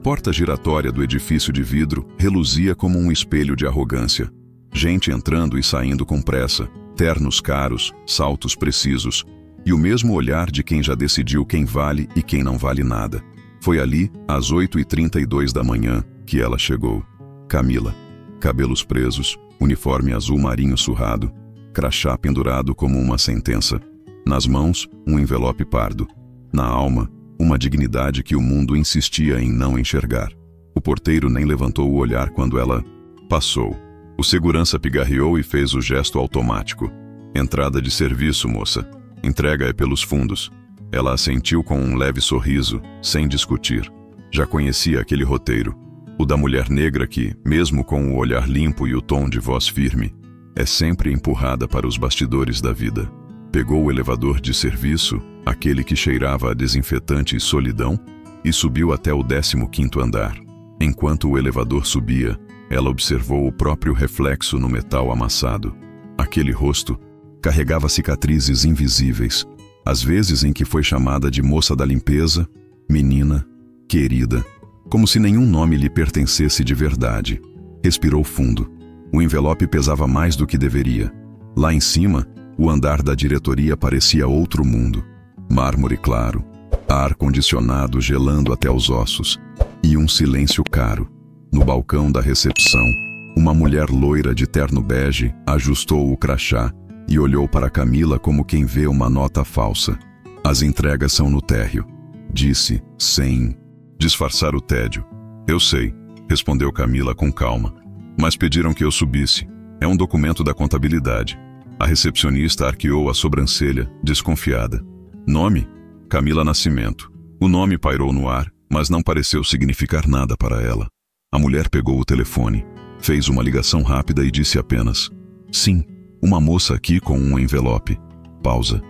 porta giratória do edifício de vidro reluzia como um espelho de arrogância. Gente entrando e saindo com pressa, ternos caros, saltos precisos, e o mesmo olhar de quem já decidiu quem vale e quem não vale nada. Foi ali, às 8h32 da manhã, que ela chegou. Camila. Cabelos presos, uniforme azul marinho surrado, crachá pendurado como uma sentença. Nas mãos, um envelope pardo. Na alma, uma dignidade que o mundo insistia em não enxergar. O porteiro nem levantou o olhar quando ela passou. O segurança pigarreou e fez o gesto automático. Entrada de serviço, moça. Entrega é pelos fundos. Ela assentiu com um leve sorriso, sem discutir. Já conhecia aquele roteiro. O da mulher negra que, mesmo com o olhar limpo e o tom de voz firme, é sempre empurrada para os bastidores da vida. Pegou o elevador de serviço, aquele que cheirava a desinfetante e solidão, e subiu até o 15º andar. Enquanto o elevador subia, ela observou o próprio reflexo no metal amassado. Aquele rosto carregava cicatrizes invisíveis, as vezes em que foi chamada de moça da limpeza, menina, querida, como se nenhum nome lhe pertencesse de verdade. Respirou fundo. O envelope pesava mais do que deveria. Lá em cima, o andar da diretoria parecia outro mundo. Mármore claro, ar-condicionado gelando até os ossos, e um silêncio caro. No balcão da recepção, uma mulher loira de terno bege ajustou o crachá e olhou para Camila como quem vê uma nota falsa. As entregas são no térreo, disse, sem disfarçar o tédio. Eu sei, respondeu Camila com calma, mas pediram que eu subisse. É um documento da contabilidade. A recepcionista arqueou a sobrancelha, desconfiada. Nome? Camila Nascimento. O nome pairou no ar, mas não pareceu significar nada para ela. A mulher pegou o telefone, fez uma ligação rápida e disse apenas: sim, uma moça aqui com um envelope. Pausa.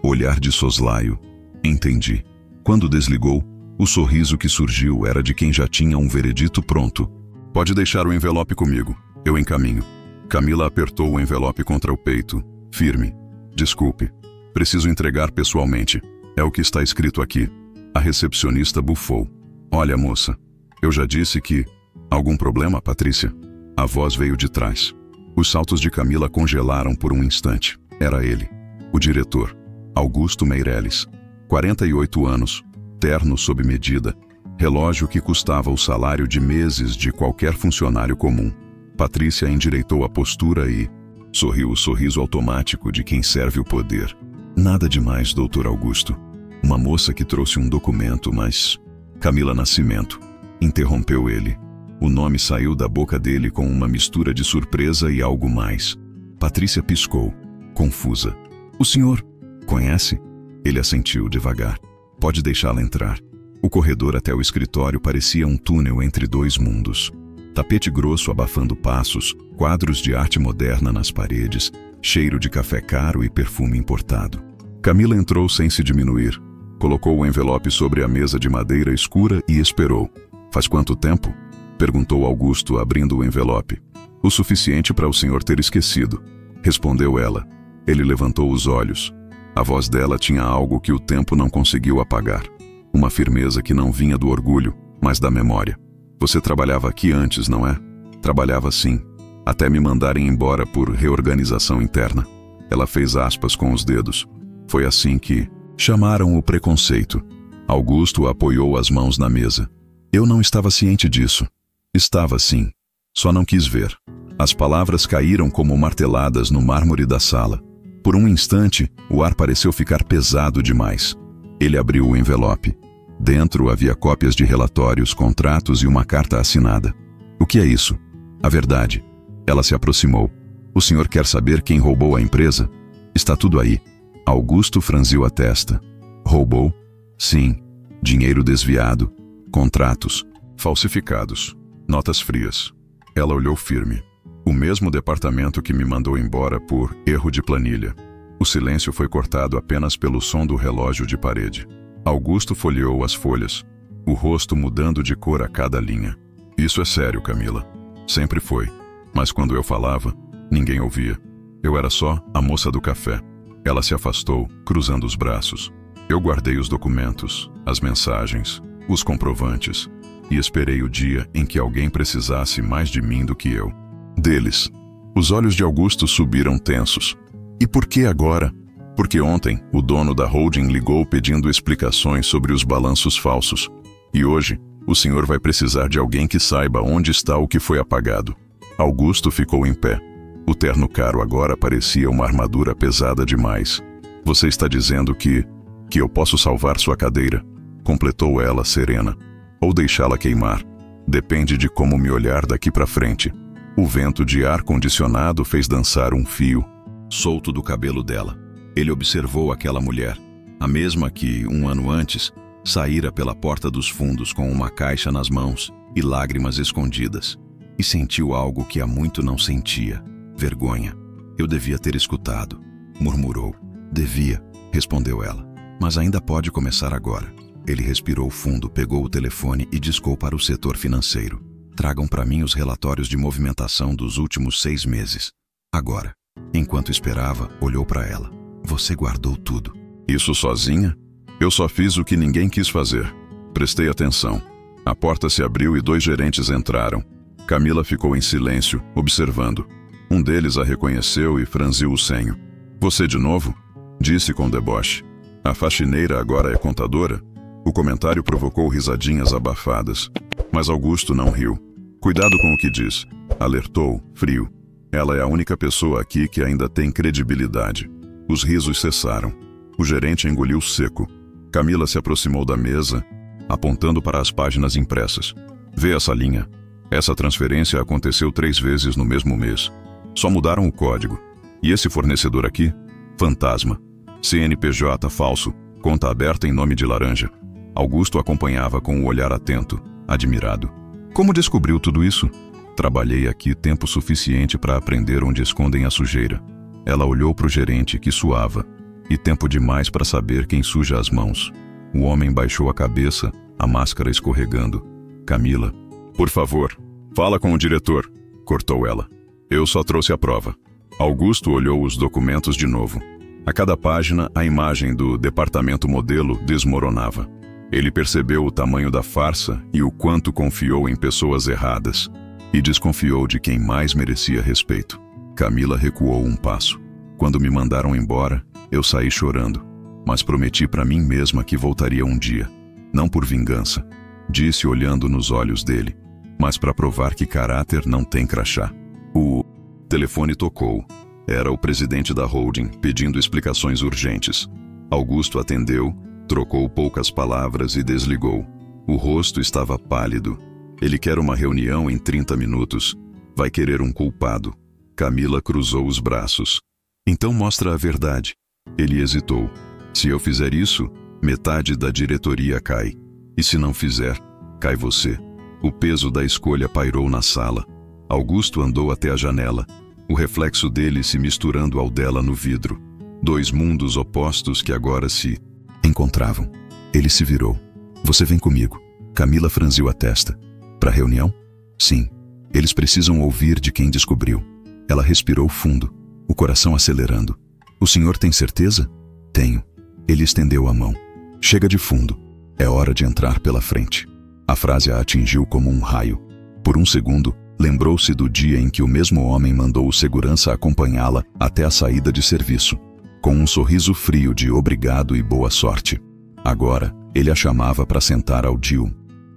Olhar de soslaio. Entendi. Quando desligou, o sorriso que surgiu era de quem já tinha um veredito pronto. Pode deixar o envelope comigo, eu encaminho. Camila apertou o envelope contra o peito, firme. Desculpe, preciso entregar pessoalmente. É o que está escrito aqui. A recepcionista bufou. Olha, moça, eu já disse que... Algum problema, Patrícia? A voz veio de trás. Os saltos de Camila congelaram por um instante. Era ele, o diretor, Augusto Meirelles. 48 anos, terno sob medida, relógio que custava o salário de meses de qualquer funcionário comum. Patrícia endireitou a postura e sorriu o sorriso automático de quem serve o poder. Nada demais, doutor Augusto. Uma moça que trouxe um documento, mas... Camila Nascimento. Interrompeu ele. O nome saiu da boca dele com uma mistura de surpresa e algo mais. Patrícia piscou, confusa. O senhor conhece? Ele assentiu devagar. Pode deixá-la entrar. O corredor até o escritório parecia um túnel entre dois mundos. Tapete grosso abafando passos, quadros de arte moderna nas paredes, cheiro de café caro e perfume importado. Camila entrou sem se diminuir. Colocou o envelope sobre a mesa de madeira escura e esperou. Faz quanto tempo? Perguntou Augusto, abrindo o envelope. O suficiente para o senhor ter esquecido, respondeu ela. Ele levantou os olhos. A voz dela tinha algo que o tempo não conseguiu apagar. Uma firmeza que não vinha do orgulho, mas da memória. Você trabalhava aqui antes, não é? Trabalhava sim, até me mandarem embora por reorganização interna. Ela fez aspas com os dedos. Foi assim que chamaram o preconceito. Augusto apoiou as mãos na mesa. Eu não estava ciente disso. Estava sim. Só não quis ver. As palavras caíram como marteladas no mármore da sala. Por um instante, o ar pareceu ficar pesado demais. Ele abriu o envelope. Dentro havia cópias de relatórios, contratos e uma carta assinada. O que é isso? A verdade. Ela se aproximou. O senhor quer saber quem roubou a empresa? Está tudo aí. Augusto franziu a testa. Roubou? Sim. Dinheiro desviado. Contratos. Falsificados. Notas frias. Ela olhou firme. O mesmo departamento que me mandou embora por erro de planilha. O silêncio foi cortado apenas pelo som do relógio de parede. Augusto folheou as folhas, o rosto mudando de cor a cada linha. Isso é sério, Camila. Sempre foi. Mas quando eu falava, ninguém ouvia. Eu era só a moça do café. Ela se afastou, cruzando os braços. Eu guardei os documentos, as mensagens, os comprovantes, e esperei o dia em que alguém precisasse mais de mim do que eu. Deles. Os olhos de Augusto subiram tensos. E por que agora? Porque ontem o dono da holding ligou pedindo explicações sobre os balanços falsos. E hoje, o senhor vai precisar de alguém que saiba onde está o que foi apagado. Augusto ficou em pé. O terno caro agora parecia uma armadura pesada demais. Você está dizendo que eu posso salvar sua cadeira? Completou ela, serena. Ou deixá-la queimar. Depende de como me olhar daqui para frente. O vento de ar-condicionado fez dançar um fio solto do cabelo dela. Ele observou aquela mulher, a mesma que, um ano antes, saíra pela porta dos fundos com uma caixa nas mãos e lágrimas escondidas. E sentiu algo que há muito não sentia: vergonha. Eu devia ter escutado, murmurou. Devia, respondeu ela. Mas ainda pode começar agora. Ele respirou fundo, pegou o telefone e discou para o setor financeiro. Tragam para mim os relatórios de movimentação dos últimos 6 meses. Agora. Enquanto esperava, olhou para ela. Você guardou tudo. Isso sozinha? Eu só fiz o que ninguém quis fazer. Prestei atenção. A porta se abriu e 2 gerentes entraram. Camila ficou em silêncio, observando. Um deles a reconheceu e franziu o senho. Você de novo? Disse com deboche. A faxineira agora é contadora? O comentário provocou risadinhas abafadas. Mas Augusto não riu. Cuidado com o que diz. Alertou, frio. Ela é a única pessoa aqui que ainda tem credibilidade. Os risos cessaram. O gerente engoliu seco. Camila se aproximou da mesa, apontando para as páginas impressas. Vê essa linha. Essa transferência aconteceu 3 vezes no mesmo mês. Só mudaram o código. E esse fornecedor aqui? Fantasma. CNPJ falso. Conta aberta em nome de laranja. Augusto acompanhava com o olhar atento, admirado. Como descobriu tudo isso? Trabalhei aqui tempo suficiente para aprender onde escondem a sujeira. Ela olhou para o gerente, que suava, e tempo demais para saber quem suja as mãos. O homem baixou a cabeça, a máscara escorregando. Camila, por favor, fala com o diretor, cortou ela. Eu só trouxe a prova. Augusto olhou os documentos de novo. A cada página, a imagem do departamento modelo desmoronava. Ele percebeu o tamanho da farsa e o quanto confiou em pessoas erradas. E desconfiou de quem mais merecia respeito. Camila recuou um passo. Quando me mandaram embora, eu saí chorando. Mas prometi para mim mesma que voltaria um dia. Não por vingança, disse olhando nos olhos dele, mas para provar que caráter não tem crachá. O telefone tocou. Era o presidente da holding, pedindo explicações urgentes. Augusto atendeu, trocou poucas palavras e desligou. O rosto estava pálido. Ele quer uma reunião em 30 minutos. Vai querer um culpado. Camila cruzou os braços. Então mostra a verdade. Ele hesitou. Se eu fizer isso, metade da diretoria cai. E se não fizer, cai você. O peso da escolha pairou na sala. Augusto andou até a janela, o reflexo dele se misturando ao dela no vidro. 2 mundos opostos que agora se encontravam. Ele se virou. Você vem comigo. Camila franziu a testa. Para a reunião? Sim. Eles precisam ouvir de quem descobriu. Ela respirou fundo, o coração acelerando. O senhor tem certeza? Tenho. Ele estendeu a mão. Chega de fundo. É hora de entrar pela frente. A frase a atingiu como um raio. Por um segundo, lembrou-se do dia em que o mesmo homem mandou o segurança acompanhá-la até a saída de serviço, com um sorriso frio de obrigado e boa sorte. Agora, ele a chamava para sentar ao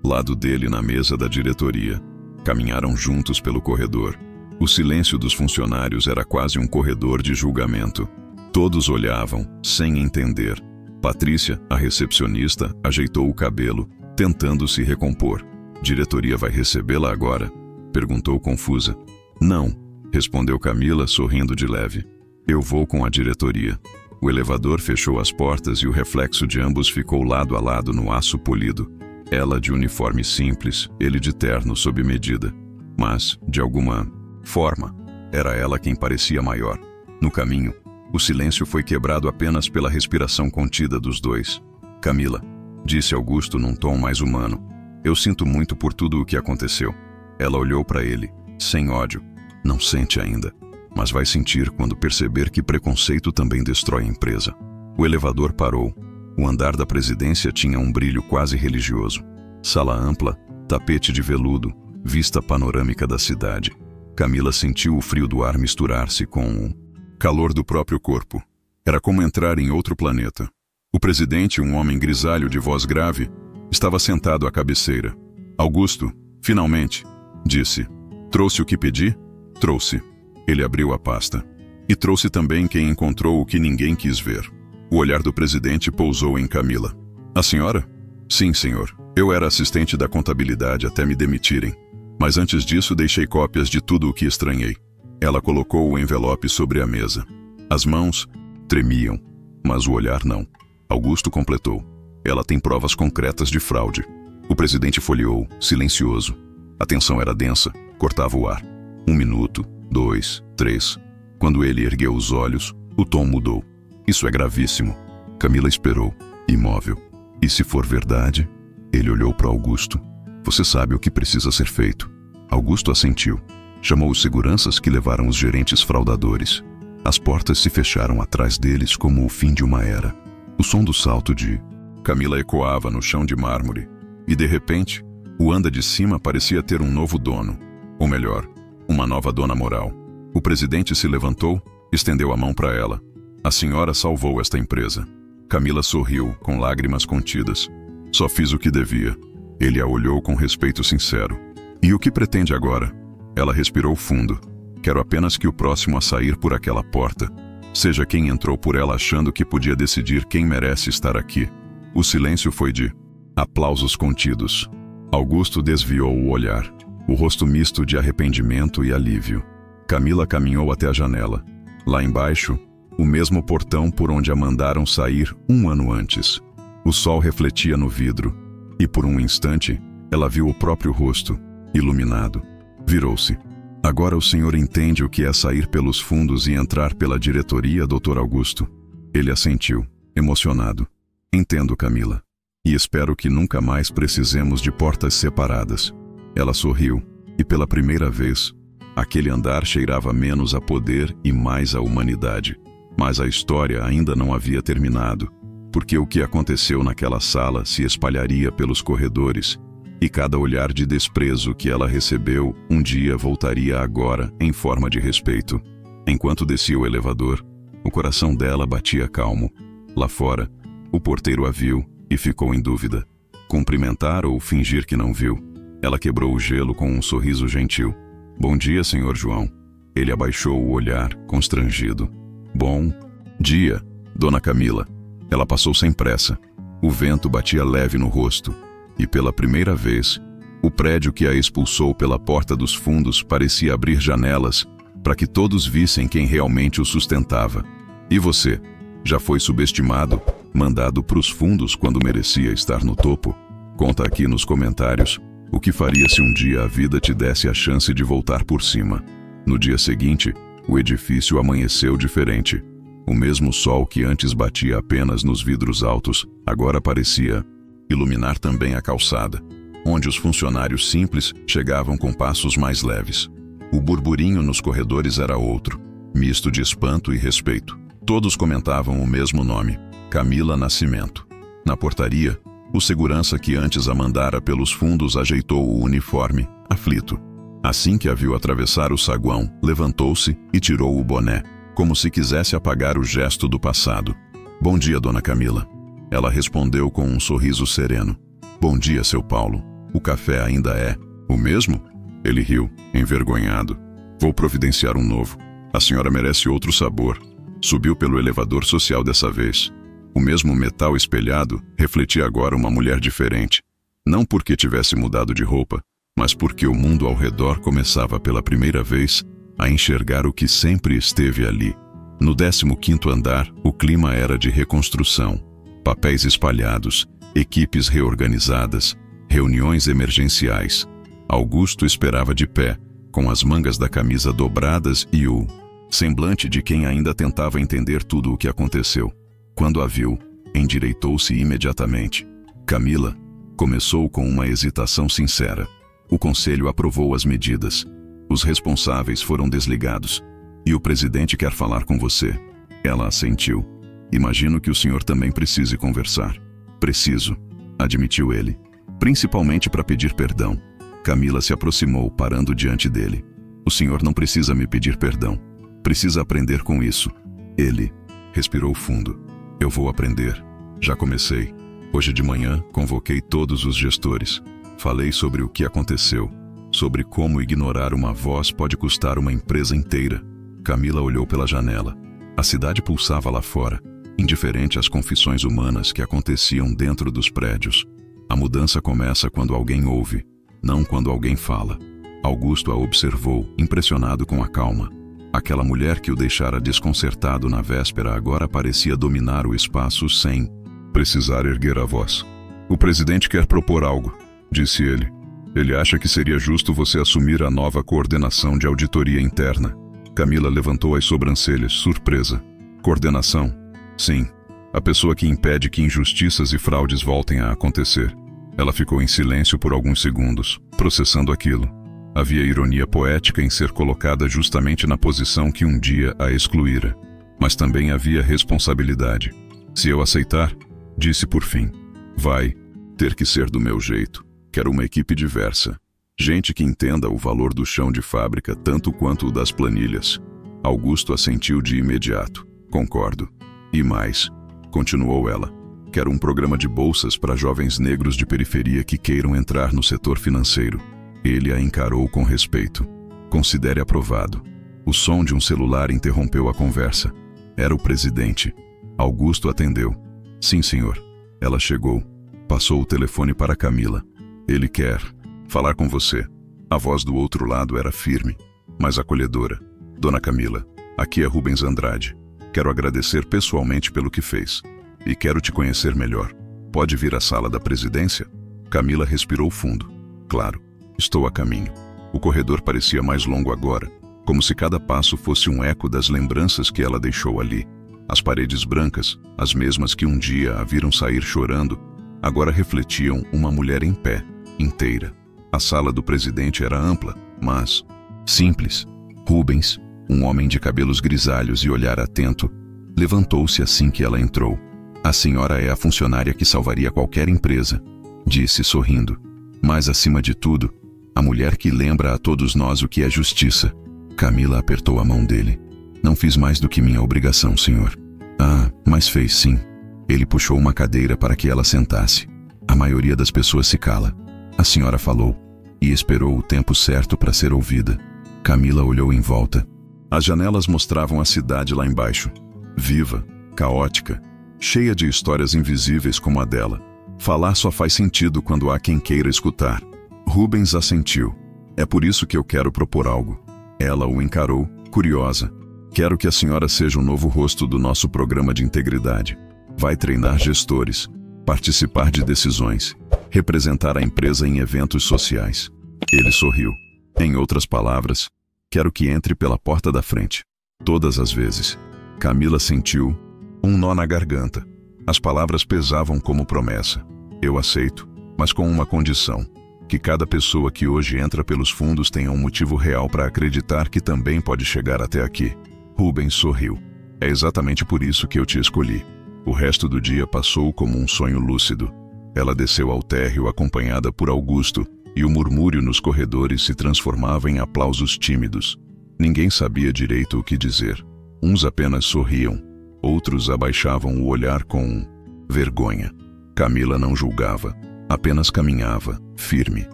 lado dele na mesa da diretoria. Caminharam juntos pelo corredor. O silêncio dos funcionários era quase um corredor de julgamento. Todos olhavam, sem entender. Patrícia, a recepcionista, ajeitou o cabelo, tentando se recompor. Diretoria vai recebê-la agora? Perguntou confusa. Não, respondeu Camila, sorrindo de leve. Eu vou com a diretoria. O elevador fechou as portas e o reflexo de ambos ficou lado a lado no aço polido. Ela de uniforme simples, ele de terno sob medida. Mas, de alguma forma, era ela quem parecia maior. No caminho, o silêncio foi quebrado apenas pela respiração contida dos dois. Camila, disse Augusto num tom mais humano, eu sinto muito por tudo o que aconteceu. Ela olhou para ele, sem ódio. Não sente ainda, mas vai sentir quando perceber que preconceito também destrói a empresa. O elevador parou. O andar da presidência tinha um brilho quase religioso. Sala ampla, tapete de veludo, vista panorâmica da cidade. Camila sentiu o frio do ar misturar-se com o calor do próprio corpo. Era como entrar em outro planeta. O presidente, um homem grisalho de voz grave, estava sentado à cabeceira. Augusto, finalmente, disse. Trouxe o que pedi? Trouxe. Ele abriu a pasta. E trouxe também quem encontrou o que ninguém quis ver. O olhar do presidente pousou em Camila. A senhora? Sim, senhor. Eu era assistente da contabilidade até me demitirem. Mas antes disso deixei cópias de tudo o que estranhei. Ela colocou o envelope sobre a mesa. As mãos tremiam, mas o olhar não. Augusto completou. Ela tem provas concretas de fraude. O presidente folheou, silencioso. A tensão era densa, cortava o ar. 1 minuto, 2, 3. Quando ele ergueu os olhos, o tom mudou. Isso é gravíssimo. Camila esperou, imóvel. E se for verdade? Ele olhou para Augusto. Você sabe o que precisa ser feito. Augusto assentiu. Chamou os seguranças que levaram os gerentes fraudadores. As portas se fecharam atrás deles como o fim de uma era. O som do salto de Camila ecoava no chão de mármore. E de repente, o anda de cima parecia ter um novo dono. Ou melhor, uma nova dona moral. O presidente se levantou, estendeu a mão para ela. A senhora salvou esta empresa. Camila sorriu, com lágrimas contidas. Só fiz o que devia. Ele a olhou com respeito sincero. E o que pretende agora? Ela respirou fundo. Quero apenas que o próximo a sair por aquela porta seja quem entrou por ela achando que podia decidir quem merece estar aqui. O silêncio foi de aplausos contidos. Augusto desviou o olhar, o rosto misto de arrependimento e alívio. Camila caminhou até a janela. Lá embaixo, o mesmo portão por onde a mandaram sair 1 ano antes. O sol refletia no vidro, e por um instante, ela viu o próprio rosto, iluminado. Virou-se. Agora o senhor entende o que é sair pelos fundos e entrar pela diretoria, Dr. Augusto? Ele assentiu, emocionado. Entendo, Camila. E espero que nunca mais precisemos de portas separadas. Ela sorriu, e pela primeira vez, aquele andar cheirava menos a poder e mais a humanidade. Mas a história ainda não havia terminado, porque o que aconteceu naquela sala se espalharia pelos corredores, e cada olhar de desprezo que ela recebeu um dia voltaria agora em forma de respeito. Enquanto descia o elevador, o coração dela batia calmo. Lá fora, o porteiro a viu e ficou em dúvida. Cumprimentar ou fingir que não viu? Ela quebrou o gelo com um sorriso gentil. Bom dia, senhor João. Ele abaixou o olhar, constrangido. Bom dia, dona Camila. Ela passou sem pressa. O vento batia leve no rosto. E pela primeira vez, o prédio que a expulsou pela porta dos fundos parecia abrir janelas para que todos vissem quem realmente o sustentava. E você? Já foi subestimado, mandado para os fundos quando merecia estar no topo? Conta aqui nos comentários o que faria se um dia a vida te desse a chance de voltar por cima. No dia seguinte, o edifício amanheceu diferente. O mesmo sol que antes batia apenas nos vidros altos, agora parecia iluminar também a calçada, onde os funcionários simples chegavam com passos mais leves. O burburinho nos corredores era outro, misto de espanto e respeito. Todos comentavam o mesmo nome, Camila Nascimento. Na portaria, o segurança que antes a mandara pelos fundos ajeitou o uniforme, aflito. Assim que a viu atravessar o saguão, levantou-se e tirou o boné, como se quisesse apagar o gesto do passado. Bom dia, dona Camila. Ela respondeu com um sorriso sereno. Bom dia, seu Paulo. O café ainda é o mesmo? Ele riu, envergonhado. Vou providenciar um novo. A senhora merece outro sabor. Subiu pelo elevador social dessa vez. O mesmo metal espelhado refletia agora uma mulher diferente. Não porque tivesse mudado de roupa, mas porque o mundo ao redor começava pela primeira vez a enxergar o que sempre esteve ali. No 15º andar, o clima era de reconstrução. Papéis espalhados, equipes reorganizadas, reuniões emergenciais. Augusto esperava de pé, com as mangas da camisa dobradas e o semblante de quem ainda tentava entender tudo o que aconteceu. Quando a viu, endireitou-se imediatamente. Camila começou com uma hesitação sincera. O conselho aprovou as medidas. Os responsáveis foram desligados. E o presidente quer falar com você. Ela assentiu. Imagino que o senhor também precise conversar. Preciso, admitiu ele. principalmente para pedir perdão. Camila se aproximou, parando diante dele. O senhor não precisa me pedir perdão. Precisa aprender com isso. Ele respirou fundo. Eu vou aprender. Já comecei. Hoje de manhã, convoquei todos os gestores. Falei sobre o que aconteceu, sobre como ignorar uma voz pode custar uma empresa inteira. Camila olhou pela janela. A cidade pulsava lá fora, indiferente às confissões humanas que aconteciam dentro dos prédios. A mudança começa quando alguém ouve, não quando alguém fala. Augusto a observou, impressionado com a calma. Aquela mulher que o deixara desconcertado na véspera agora parecia dominar o espaço sem precisar erguer a voz. O presidente quer propor algo, disse ele. Ele acha que seria justo você assumir a nova coordenação de auditoria interna. Camila levantou as sobrancelhas, surpresa. Coordenação? Sim. A pessoa que impede que injustiças e fraudes voltem a acontecer. Ela ficou em silêncio por alguns segundos, processando aquilo. Havia ironia poética em ser colocada justamente na posição que um dia a excluíra. Mas também havia responsabilidade. Se eu aceitar, disse por fim, vai ter que ser do meu jeito. Quero uma equipe diversa. Gente que entenda o valor do chão de fábrica tanto quanto o das planilhas. Augusto assentiu de imediato. Concordo. E mais, continuou ela. Quero um programa de bolsas para jovens negros de periferia que queiram entrar no setor financeiro. Ele a encarou com respeito. Considere aprovado. O som de um celular interrompeu a conversa. Era o presidente. Augusto atendeu. Sim, senhor. Ela chegou. Passou o telefone para Camila. Ele quer falar com você. A voz do outro lado era firme, mas acolhedora. Dona Camila, aqui é Rubens Andrade. Quero agradecer pessoalmente pelo que fez. E quero te conhecer melhor. Pode vir à sala da presidência? Camila respirou fundo. Claro, estou a caminho. O corredor parecia mais longo agora, como se cada passo fosse um eco das lembranças que ela deixou ali. As paredes brancas, as mesmas que um dia a viram sair chorando, agora refletiam uma mulher em pé, inteira. A sala do presidente era ampla, mas simples. Rubens, um homem de cabelos grisalhos e olhar atento, levantou-se assim que ela entrou. A senhora é a funcionária que salvaria qualquer empresa, disse sorrindo. Mas acima de tudo, a mulher que lembra a todos nós o que é justiça. Camila apertou a mão dele. Não fiz mais do que minha obrigação, senhor. Ah, mas fez sim. Ele puxou uma cadeira para que ela sentasse. A maioria das pessoas se cala. A senhora falou, e esperou o tempo certo para ser ouvida. Camila olhou em volta. As janelas mostravam a cidade lá embaixo. Viva, caótica, cheia de histórias invisíveis como a dela. Falar só faz sentido quando há quem queira escutar. Rubens assentiu. É por isso que eu quero propor algo. Ela o encarou, curiosa. Quero que a senhora seja o novo rosto do nosso programa de integridade. Vai treinar gestores, participar de decisões, representar a empresa em eventos sociais. Ele sorriu. Em outras palavras, quero que entre pela porta da frente. Todas as vezes. Camila sentiu um nó na garganta. As palavras pesavam como promessa. Eu aceito, mas com uma condição. Que cada pessoa que hoje entra pelos fundos tenha um motivo real para acreditar que também pode chegar até aqui. Rubens sorriu. É exatamente por isso que eu te escolhi. O resto do dia passou como um sonho lúcido. Ela desceu ao térreo acompanhada por Augusto, e o murmúrio nos corredores se transformava em aplausos tímidos. Ninguém sabia direito o que dizer. Uns apenas sorriam, outros abaixavam o olhar com vergonha. Camila não julgava, apenas caminhava, firme.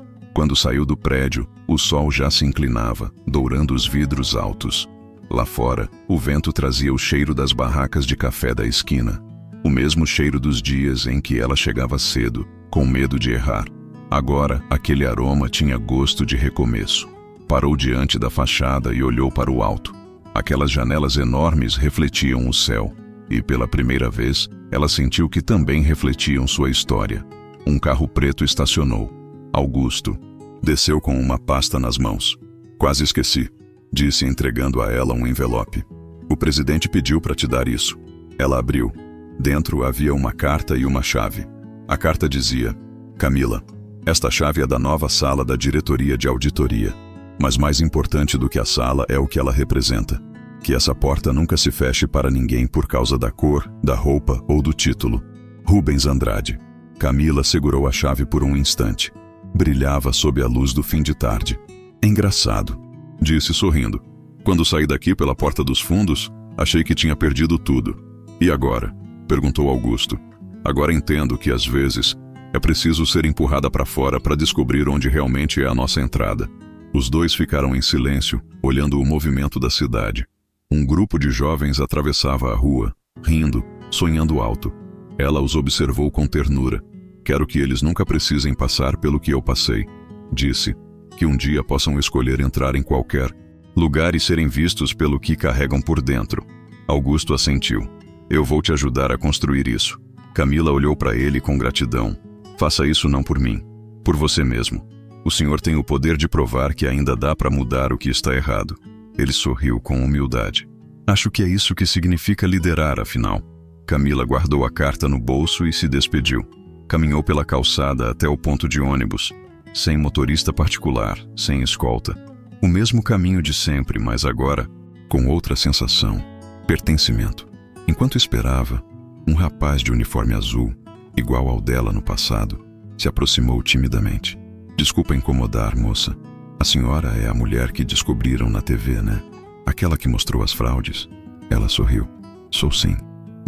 Quando saiu do prédio, o sol já se inclinava, dourando os vidros altos. Lá fora, o vento trazia o cheiro das barracas de café da esquina. O mesmo cheiro dos dias em que ela chegava cedo, com medo de errar. Agora, aquele aroma tinha gosto de recomeço. Parou diante da fachada e olhou para o alto. Aquelas janelas enormes refletiam o céu. E pela primeira vez, ela sentiu que também refletiam sua história. Um carro preto estacionou. Augusto desceu com uma pasta nas mãos. Quase esqueci, disse entregando a ela um envelope. O presidente pediu para te dar isso. Ela abriu. Dentro havia uma carta e uma chave. A carta dizia: Camila, esta chave é da nova sala da diretoria de auditoria. Mas mais importante do que a sala é o que ela representa. Que essa porta nunca se feche para ninguém por causa da cor, da roupa ou do título. Rubens Andrade. Camila segurou a chave por um instante. Brilhava sob a luz do fim de tarde. É engraçado, disse sorrindo. Quando saí daqui pela porta dos fundos, achei que tinha perdido tudo. E agora? Perguntou Augusto. Agora entendo que às vezes é preciso ser empurrada para fora para descobrir onde realmente é a nossa entrada. Os dois ficaram em silêncio, olhando o movimento da cidade. Um grupo de jovens atravessava a rua, rindo, sonhando alto. Ela os observou com ternura. Quero que eles nunca precisem passar pelo que eu passei. Disse. Que um dia possam escolher entrar em qualquer lugar e serem vistos pelo que carregam por dentro. Augusto assentiu. Eu vou te ajudar a construir isso. Camila olhou para ele com gratidão. Faça isso não por mim, por você mesmo. O senhor tem o poder de provar que ainda dá para mudar o que está errado. Ele sorriu com humildade. Acho que é isso que significa liderar, afinal. Camila guardou a carta no bolso e se despediu. Caminhou pela calçada até o ponto de ônibus, sem motorista particular, sem escolta. O mesmo caminho de sempre, mas agora com outra sensação, pertencimento. Enquanto esperava, um rapaz de uniforme azul, igual ao dela no passado, se aproximou timidamente. Desculpa incomodar, moça. A senhora é a mulher que descobriram na TV, né? Aquela que mostrou as fraudes. Ela sorriu. Sou sim,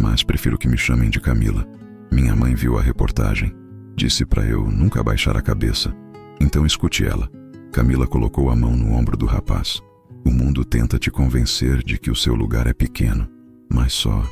mas prefiro que me chamem de Camila. Minha mãe viu a reportagem. Disse para eu nunca baixar a cabeça. Então escute ela. Camila colocou a mão no ombro do rapaz. O mundo tenta te convencer de que o seu lugar é pequeno, mas só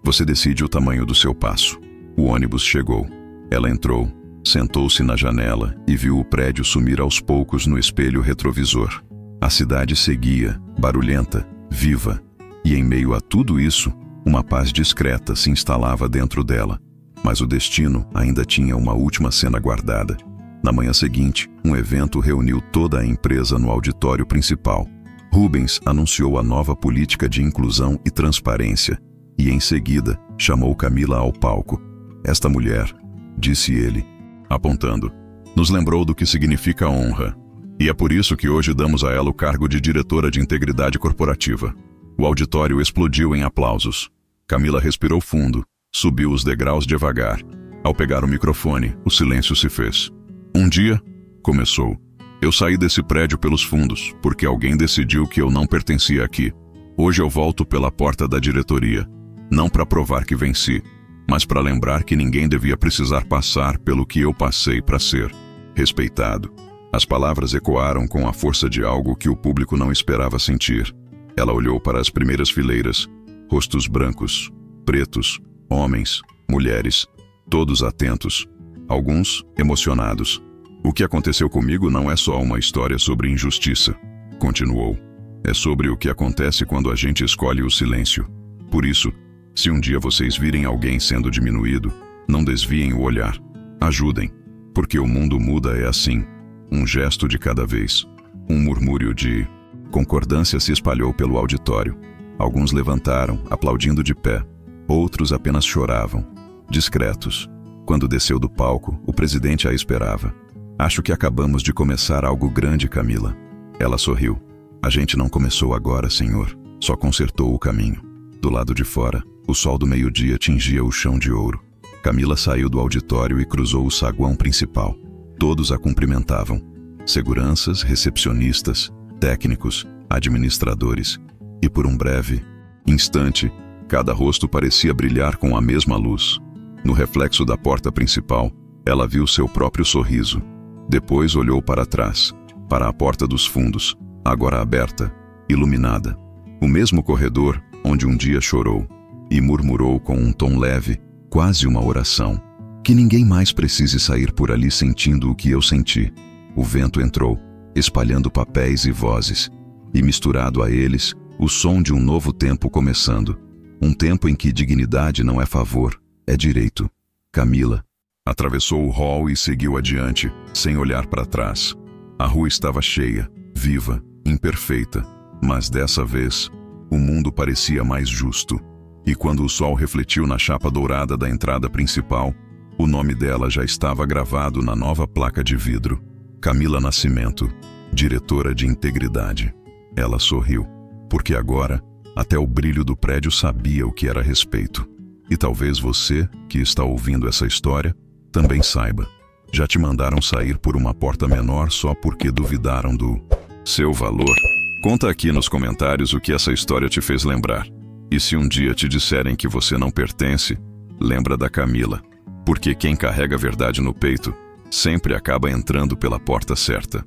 você decide o tamanho do seu passo. O ônibus chegou. Ela entrou, sentou-se na janela e viu o prédio sumir aos poucos no espelho retrovisor. A cidade seguia, barulhenta, viva, e em meio a tudo isso, uma paz discreta se instalava dentro dela. Mas o destino ainda tinha uma última cena guardada. Na manhã seguinte, um evento reuniu toda a empresa no auditório principal. Rubens anunciou a nova política de inclusão e transparência e, em seguida, chamou Camila ao palco. Esta mulher, disse ele, apontando, nos lembrou do que significa honra. E é por isso que hoje damos a ela o cargo de diretora de integridade corporativa. O auditório explodiu em aplausos. Camila respirou fundo, subiu os degraus devagar. Ao pegar o microfone, o silêncio se fez. Um dia, começou, eu saí desse prédio pelos fundos, porque alguém decidiu que eu não pertencia aqui. Hoje eu volto pela porta da diretoria, não para provar que venci, mas para lembrar que ninguém devia precisar passar pelo que eu passei para ser respeitado. As palavras ecoaram com a força de algo que o público não esperava sentir. Ela olhou para as primeiras fileiras, rostos brancos, pretos, homens, mulheres, todos atentos, alguns emocionados. O que aconteceu comigo não é só uma história sobre injustiça, continuou. É sobre o que acontece quando a gente escolhe o silêncio. Por isso, se um dia vocês virem alguém sendo diminuído, não desviem o olhar. Ajudem, porque o mundo muda é assim. Um gesto de cada vez. Um murmúrio de concordância se espalhou pelo auditório. Alguns levantaram, aplaudindo de pé. Outros apenas choravam, discretos. Quando desceu do palco, o presidente a esperava. Acho que acabamos de começar algo grande, Camila. Ela sorriu. A gente não começou agora, senhor. Só consertou o caminho. Do lado de fora, o sol do meio-dia tingia o chão de ouro. Camila saiu do auditório e cruzou o saguão principal. Todos a cumprimentavam. Seguranças, recepcionistas, técnicos, administradores. E por um breve instante, cada rosto parecia brilhar com a mesma luz. No reflexo da porta principal, ela viu seu próprio sorriso. Depois olhou para trás, para a porta dos fundos, agora aberta, iluminada. O mesmo corredor onde um dia chorou, e murmurou com um tom leve, quase uma oração. Que ninguém mais precise sair por ali sentindo o que eu senti. O vento entrou, espalhando papéis e vozes, e misturado a eles, o som de um novo tempo começando. Um tempo em que dignidade não é favor, é direito. Camila atravessou o hall e seguiu adiante, sem olhar para trás. A rua estava cheia, viva, imperfeita, mas dessa vez, o mundo parecia mais justo. E quando o sol refletiu na chapa dourada da entrada principal, o nome dela já estava gravado na nova placa de vidro. Camila Nascimento, diretora de integridade. Ela sorriu, porque agora, até o brilho do prédio sabia o que era respeito. E talvez você, que está ouvindo essa história, Também saiba, já te mandaram sair por uma porta menor só porque duvidaram do seu valor? Conta aqui nos comentários o que essa história te fez lembrar. E se um dia te disserem que você não pertence, lembra da Camila, porque quem carrega a verdade no peito sempre acaba entrando pela porta certa.